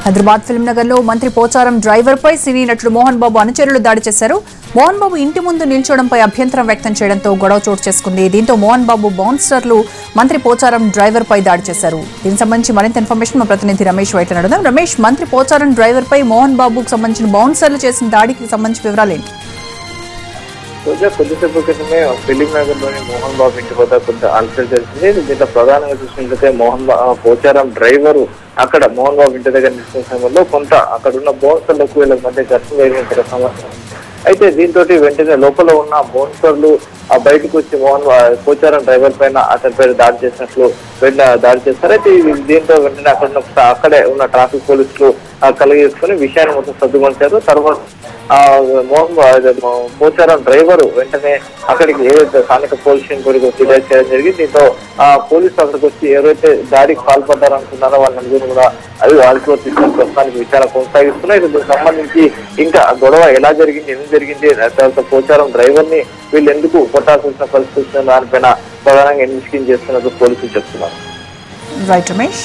Hyderabad film Nagar లో మంత్రి Pocharam driver పై సినీ నటుడు మోహన్ బాబు అనుచరులు దాడి చేశారు. మోహన్ బాబు ఇంటి ముందు నిల్చోవడంపై అభ్యంతరం వ్యక్తం చేయడంతో గొడవ చోటు చేసుకుంది. దీంతో మోహన్ బాబు బౌన్సర్లు మంత్రి పోచారం డ్రైవర్ పై దాడి చేశారు. దీనికి సంబంధించి మరింత ఇన్ఫర్మేషన్ మా ప్రతినిధి రమేష్ వైట్ల అడుగుదాం. రమేష్, మంత్రి పోచారం డ్రైవర్ పై మోహన్ బాబుకు సంబంధించిన బౌన్సర్లు చేసిన దాడికి సంబంధించిన వివరాలేంటి? కొద్దిసేపు క్రితమే ఫిలిం నగర్ లోని మోహన్ బాబు ఇంటి వద్ద కొంత అలసట జరిగింది. దీంట్లో ప్రధానంగా చూసినట్లయితే పోచారం డ్రైవరు అక్కడ మోహన్ బాబు ఇంటి దగ్గర నిలిచిన సమయంలో కొంత అక్కడ ఉన్న బౌన్సర్లకు వీళ్ళ మధ్య ఘర్షణ జరిగిన సమాచారం. అయితే దీంతో వెంటనే లోపల ఉన్న బౌన్సర్లు బయటకు వచ్చి పోచారం డ్రైవర్ పైన అతని పేరు దాడి చేసినట్లు దాడి చేస్తారు. అయితే దీంతో వెంటనే అక్కడే ఉన్న ట్రాఫిక్ పోలీసులు కలిగేసుకుని విషయాన్ని మొత్తం సర్దుకొంటారు. తర్వాత పోచారం డ్రైవర్ వెంటనే అక్కడికి ఏదైతే స్థానిక పోలీస్ స్టేషన్ కూడా ఫిర్యాదు చేయడం జరిగింది. దీంతో పోలీసులు అక్కడికి వచ్చి ఎవరైతే దాడికి పాల్పడ్డారనుకున్నారో వాళ్ళ నలుగురు కూడా అదుపులో తీసుకుని ప్రస్తుతానికి విచారణ కొనసాగిస్తున్నాయి. దీనికి సంబంధించి ఇంకా గొడవ ఎలా జరిగింది, ఎందుకు జరిగింది, తర్వాత పోచారం డ్రైవర్ ని వీళ్ళు ఎందుకు కొట్టాల్సిన పరిస్థితి దానిపైన ప్రధానంగా ఇన్వెస్టిగేషన్ చేస్తున్నట్టు పోలీసులు చెప్తున్నారు. రైట్ రమేష్.